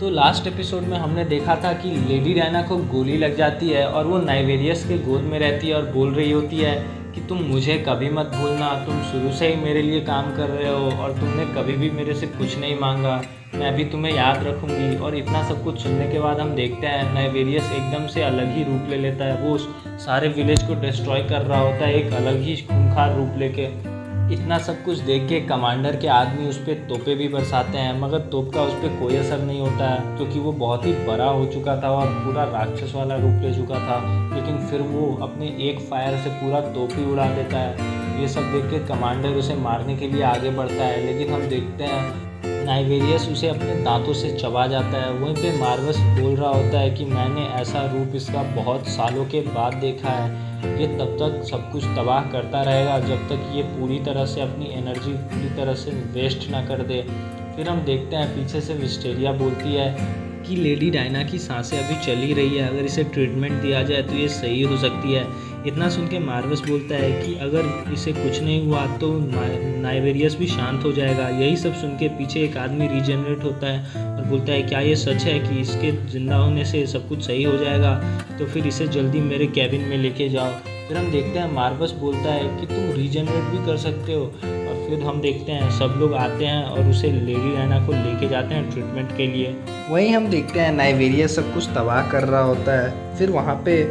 तो last episode में हमने देखा था कि लेडी डायना को गोली लग जाती है और वो नाइवेरियस के गोद में रहती है और बोल रही होती है कि तुम मुझे कभी मत भूलना, तुम शुरू से ही मेरे लिए काम कर रहे हो और तुमने कभी भी मेरे से कुछ नहीं मांगा, मैं भी तुम्हें याद रखूंगी। और इतना सब कुछ सुनने के बाद हम देखते हैं नाइवेरियस एकदम से अलग ही रूप ले लेता है। वो सारे विलेज को डिस्ट्रॉय कर रहा होता है एक अलग ही खूंखार रूप लेके। इतना सब कुछ देख के कमांडर के आदमी उस पर तोपे भी बरसाते हैं, मगर तोप का उस पर कोई असर नहीं होता है क्योंकि वो बहुत ही बड़ा हो चुका था और पूरा राक्षस वाला रूप ले चुका था। लेकिन फिर वो अपने एक फायर से पूरा तोप ही उड़ा देता है। ये सब देख के कमांडर उसे मारने के लिए आगे बढ़ता है, लेकिन हम देखते हैं नाइवेरियस उसे अपने दांतों से चबा जाता है। वहीं पे मार्वस बोल रहा होता है कि मैंने ऐसा रूप इसका बहुत सालों के बाद देखा है, ये तब तक सब कुछ तबाह करता रहेगा जब तक ये पूरी तरह से अपनी एनर्जी पूरी तरह से वेस्ट ना कर दे। फिर हम देखते हैं पीछे से विस्टेरिया बोलती है कि लेडी डायना की सांसें अभी चल ही रही है, अगर इसे ट्रीटमेंट दिया जाए तो ये सही हो सकती है। इतना सुन के मार्वस बोलता है कि अगर इसे कुछ नहीं हुआ तो नाइवेरियस भी शांत हो जाएगा। यही सब सुन के पीछे एक आदमी रीजनरेट होता है और बोलता है क्या ये सच है कि इसके ज़िंदा होने से सब कुछ सही हो जाएगा, तो फिर इसे जल्दी मेरे कैबिन में लेके जाओ। फिर हम देखते हैं मार्वस बोलता है कि तुम रीजनरेट भी कर सकते हो। और फिर हम देखते हैं सब लोग आते हैं और उसे लेडी डायना को लेके जाते हैं ट्रीटमेंट के लिए। वहीं हम देखते हैं नाइवेरियस सब कुछ तबाह कर रहा होता है। फिर वहाँ पे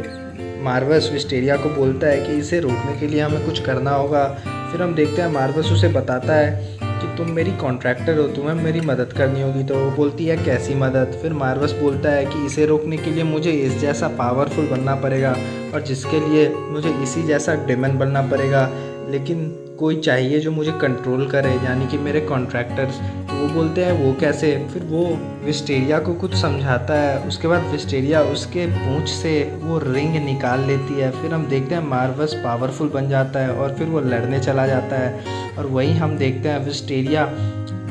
मार्वस विस्टेरिया को बोलता है कि इसे रोकने के लिए हमें कुछ करना होगा। फिर हम देखते हैं मार्वस उसे बताता है कि तुम मेरी कॉन्ट्रैक्टर हो, तुम्हें मेरी मदद करनी होगी। तो वो बोलती है कैसी मदद। फिर मार्वस बोलता है कि इसे रोकने के लिए मुझे इस जैसा पावरफुल बनना पड़ेगा और जिसके लिए मुझे इसी जैसा डेमन बनना पड़ेगा, लेकिन कोई चाहिए जो मुझे कंट्रोल करे, यानी कि मेरे कॉन्ट्रैक्टर्स। तो वो बोलते हैं वो कैसे। फिर वो विस्टेरिया को कुछ समझाता है। उसके बाद विस्टेरिया उसके पूंछ से वो रिंग निकाल लेती है। फिर हम देखते हैं मार्वस पावरफुल बन जाता है और फिर वो लड़ने चला जाता है। और वहीं हम देखते हैं विस्टेरिया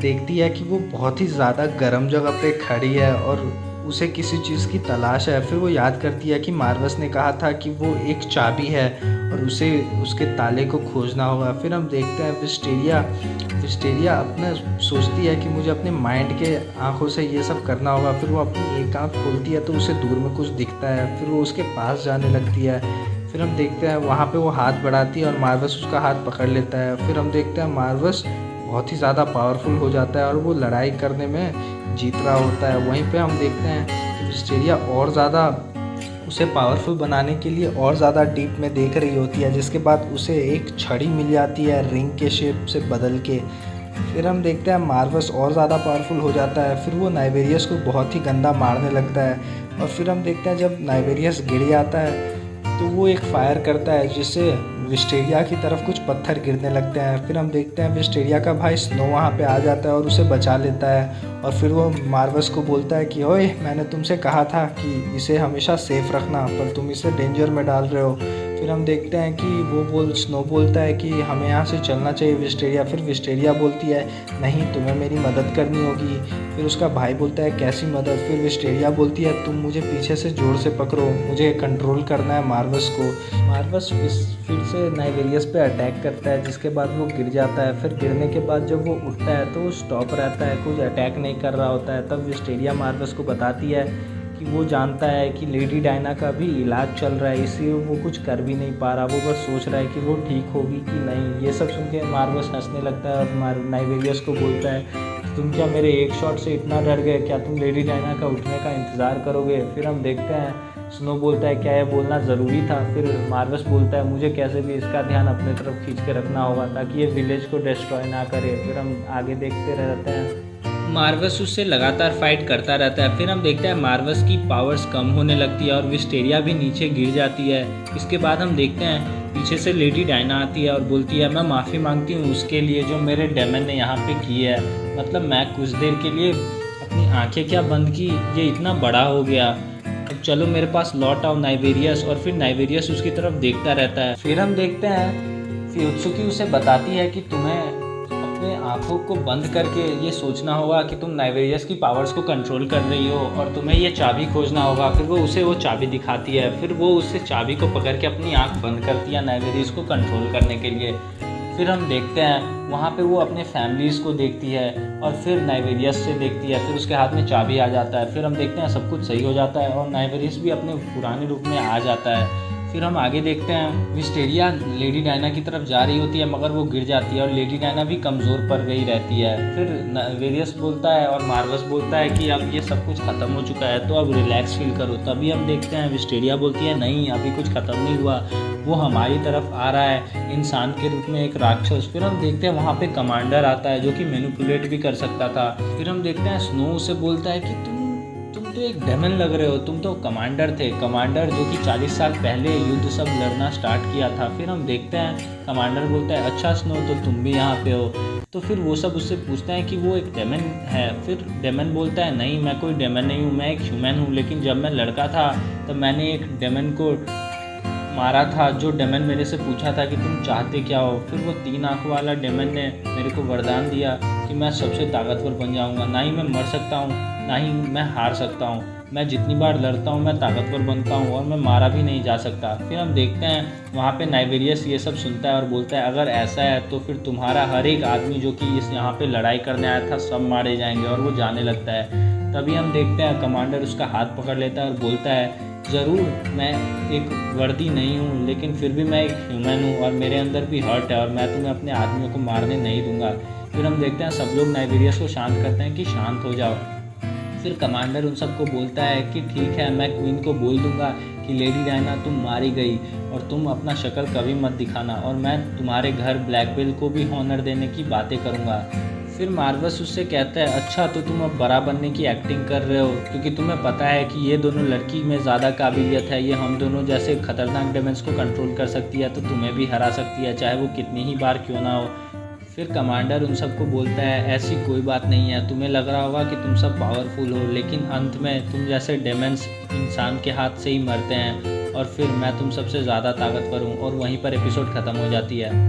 देखती है कि वो बहुत ही ज़्यादा गर्म जगह पे खड़ी है और उसे किसी चीज़ की तलाश है। फिर वो याद करती है कि मार्वस ने कहा था कि वो एक चाबी है और उसे उसके ताले को खोजना होगा। फिर हम देखते हैं विस्टेरिया अपना सोचती है कि मुझे अपने माइंड के आंखों से ये सब करना होगा। फिर वो अपनी एक आंख खोलती है तो उसे दूर में कुछ दिखता है। फिर वो उसके पास जाने लगती है। फिर हम देखते हैं वहाँ पे वो हाथ बढ़ाती है और मार्वस उसका हाथ पकड़ लेता है। फिर हम देखते हैं मार्वस बहुत ही ज़्यादा पावरफुल हो जाता है और वो लड़ाई करने में जीत रहा होता है। वहीं पे हम देखते हैं कि विस्टेरिया और ज़्यादा उसे पावरफुल बनाने के लिए और ज़्यादा डीप में देख रही होती है, जिसके बाद उसे एक छड़ी मिल जाती है रिंग के शेप से बदल के। फिर हम देखते हैं मार्वस और ज़्यादा पावरफुल हो जाता है। फिर वो नाइवेरियस को बहुत ही गंदा मारने लगता है। और फिर हम देखते हैं जब नाइवेरियस गिर जाता है तो वो एक फायर करता है जिससे विस्टेरिया की तरफ कुछ पत्थर गिरने लगते हैं। फिर हम देखते हैं विस्टेरिया का भाई स्नो वहाँ पे आ जाता है और उसे बचा लेता है। और फिर वो मार्वस को बोलता है कि ओए, मैंने तुमसे कहा था कि इसे हमेशा सेफ रखना, पर तुम इसे डेंजर में डाल रहे हो। फिर हम देखते हैं कि स्नो बोलता है कि हमें यहाँ से चलना चाहिए विस्टेरिया। फिर विस्टेरिया बोलती है नहीं, तुम्हें मेरी मदद करनी होगी। फिर उसका भाई बोलता है कैसी मदद। फिर विस्टेरिया बोलती है तुम मुझे पीछे से जोर से पकड़ो, मुझे कंट्रोल करना है मार्वस को। मार्वस फिर से नाइवेरियस पे अटैक करता है, जिसके बाद वो गिर जाता है। फिर गिरने के बाद जब वो उठता है तो वो स्टॉप रहता है, कुछ अटैक नहीं कर रहा होता है। तब विस्टेरिया मार्वस को बताती है कि वो जानता है कि लेडी डायना का भी इलाज चल रहा है, इसलिए वो कुछ कर भी नहीं पा रहा, वो बस सोच रहा है कि वो ठीक होगी कि नहीं। ये सब सुन के मार्वस हंसने लगता है और नाइवेरियस को बोलता है तुम क्या मेरे एक शॉट से इतना डर गए, क्या तुम लेडी डायना का उठने का इंतज़ार करोगे। फिर हम देखते हैं स्नो बोलता है क्या यह बोलना ज़रूरी था। फिर मार्वस बोलता है मुझे कैसे भी इसका ध्यान अपने तरफ खींच के रखना होगा ताकि ये विलेज को डिस्ट्रॉय ना करे। फिर हम आगे देखते रहते हैं। मार्वस उससे लगातार फाइट करता रहता है। फिर हम देखते हैं मार्वस की पावर्स कम होने लगती है और विस्टेरिया भी नीचे गिर जाती है। इसके बाद हम देखते हैं पीछे से लेडी डायना आती है और बोलती है मैं माफ़ी मांगती हूँ उसके लिए जो मेरे डेमन ने यहाँ पे की है। मतलब मैं कुछ देर के लिए अपनी आंखें क्या बंद की, ये इतना बड़ा हो गया, अब चलो मेरे पास लौट आओ नाइवेरियस। और फिर नाइवेरियस उसकी तरफ देखता रहता है। फिर हम देखते हैं फ्यूत्सुकी उसे बताती है कि तुम्हें अपने आँखों को बंद करके ये सोचना होगा कि तुम नाइवेरियस की पावर्स को कंट्रोल कर रही हो और तुम्हें ये चाबी खोजना होगा। फिर वो उसे वो चाबी दिखाती है। फिर वो उससे चाबी को पकड़ के अपनी आँख बंद करती है नाइवेरियस को कंट्रोल करने के लिए। फिर हम देखते हैं वहाँ पे वो अपने फैमिलीज़ को देखती है और फिर नाइवेरियस से देखती है, फिर उसके हाथ में चाबी आ जाता है। फिर हम देखते हैं सब कुछ सही हो जाता है और नाइवेरियस भी अपने पुराने रूप में आ जाता है। फिर हम आगे देखते हैं विस्टेरिया लेडी डायना की तरफ जा रही होती है मगर वो गिर जाती है और लेडी डायना भी कमज़ोर पड़ गई रहती है। फिर नाइवेरियस बोलता है और मार्वस बोलता है कि अब ये सब कुछ ख़त्म हो चुका है तो अब रिलैक्स फील करो। तभी हम देखते हैं विस्टेरिया बोलती है नहीं अभी कुछ ख़त्म नहीं हुआ, वो हमारी तरफ आ रहा है इंसान के रूप में एक राक्षस। फिर हम देखते हैं वहाँ पे कमांडर आता है जो कि मैनिपुलेट भी कर सकता था। फिर हम देखते हैं स्नो से बोलता है कि तुम तो एक डेमन लग रहे हो, तुम तो कमांडर थे, कमांडर जो कि 40 साल पहले युद्ध सब लड़ना स्टार्ट किया था। फिर हम देखते हैं कमांडर बोलता है अच्छा स्नो तो तुम भी यहाँ पे हो। तो फिर वो सब उससे पूछते हैं कि वो एक डेमन है। फिर डेमन बोलता है नहीं मैं कोई डेमन नहीं हूँ, मैं एक ह्यूमन हूँ, लेकिन जब मैं लड़का था तब मैंने एक डेमन को मारा था जो डेमन मेरे से पूछा था कि तुम चाहते क्या हो। फिर वो 3 आँख वाला डेमन ने मेरे को वरदान दिया कि मैं सबसे ताकतवर बन जाऊंगा, ना ही मैं मर सकता हूँ ना ही मैं हार सकता हूँ, मैं जितनी बार लड़ता हूँ मैं ताकतवर बनता हूँ और मैं मारा भी नहीं जा सकता। फिर हम देखते हैं वहाँ पे नाइवेरियस ये सब सुनता है और बोलता है अगर ऐसा है तो फिर तुम्हारा हर एक आदमी जो कि इस यहाँ पे लड़ाई करने आया था सब मारे जाएंगे, और वो जाने लगता है। तभी हम देखते हैं कमांडर उसका हाथ पकड़ लेता है और बोलता है ज़रूर मैं एक वर्दी नहीं हूँ लेकिन फिर भी मैं एक ह्यूमन हूँ और मेरे अंदर भी हर्ट है और मैं तुम्हें अपने आदमियों को मारने नहीं दूंगा। फिर हम देखते हैं सब लोग नाइवेरियस को शांत करते हैं कि शांत हो जाओ। फिर कमांडर उन सबको बोलता है कि ठीक है मैं क्वीन को बोल दूंगा कि लेडी डायना तुम मारी गई और तुम अपना शक्ल कभी मत दिखाना, और मैं तुम्हारे घर ब्लैकबेल को भी हॉनर देने की बातें करूंगा। फिर मार्वस उससे कहता है अच्छा तो तुम अब बड़ा बनने की एक्टिंग कर रहे हो क्योंकि तुम्हें पता है कि ये दोनों लड़की में ज़्यादा काबिलियत है, ये हम दोनों जैसे खतरनाक डेमन्स को कंट्रोल कर सकती है तो तुम्हें भी हरा सकती है चाहे वो कितनी ही बार क्यों ना हो। फिर कमांडर उन सबको बोलता है ऐसी कोई बात नहीं है, तुम्हें लग रहा होगा कि तुम सब पावरफुल हो लेकिन अंत में तुम जैसे डेमन्स इंसान के हाथ से ही मरते हैं और फिर मैं तुम सबसे ज़्यादा ताकतवर हूँ, और वहीं पर एपिसोड ख़त्म हो जाती है।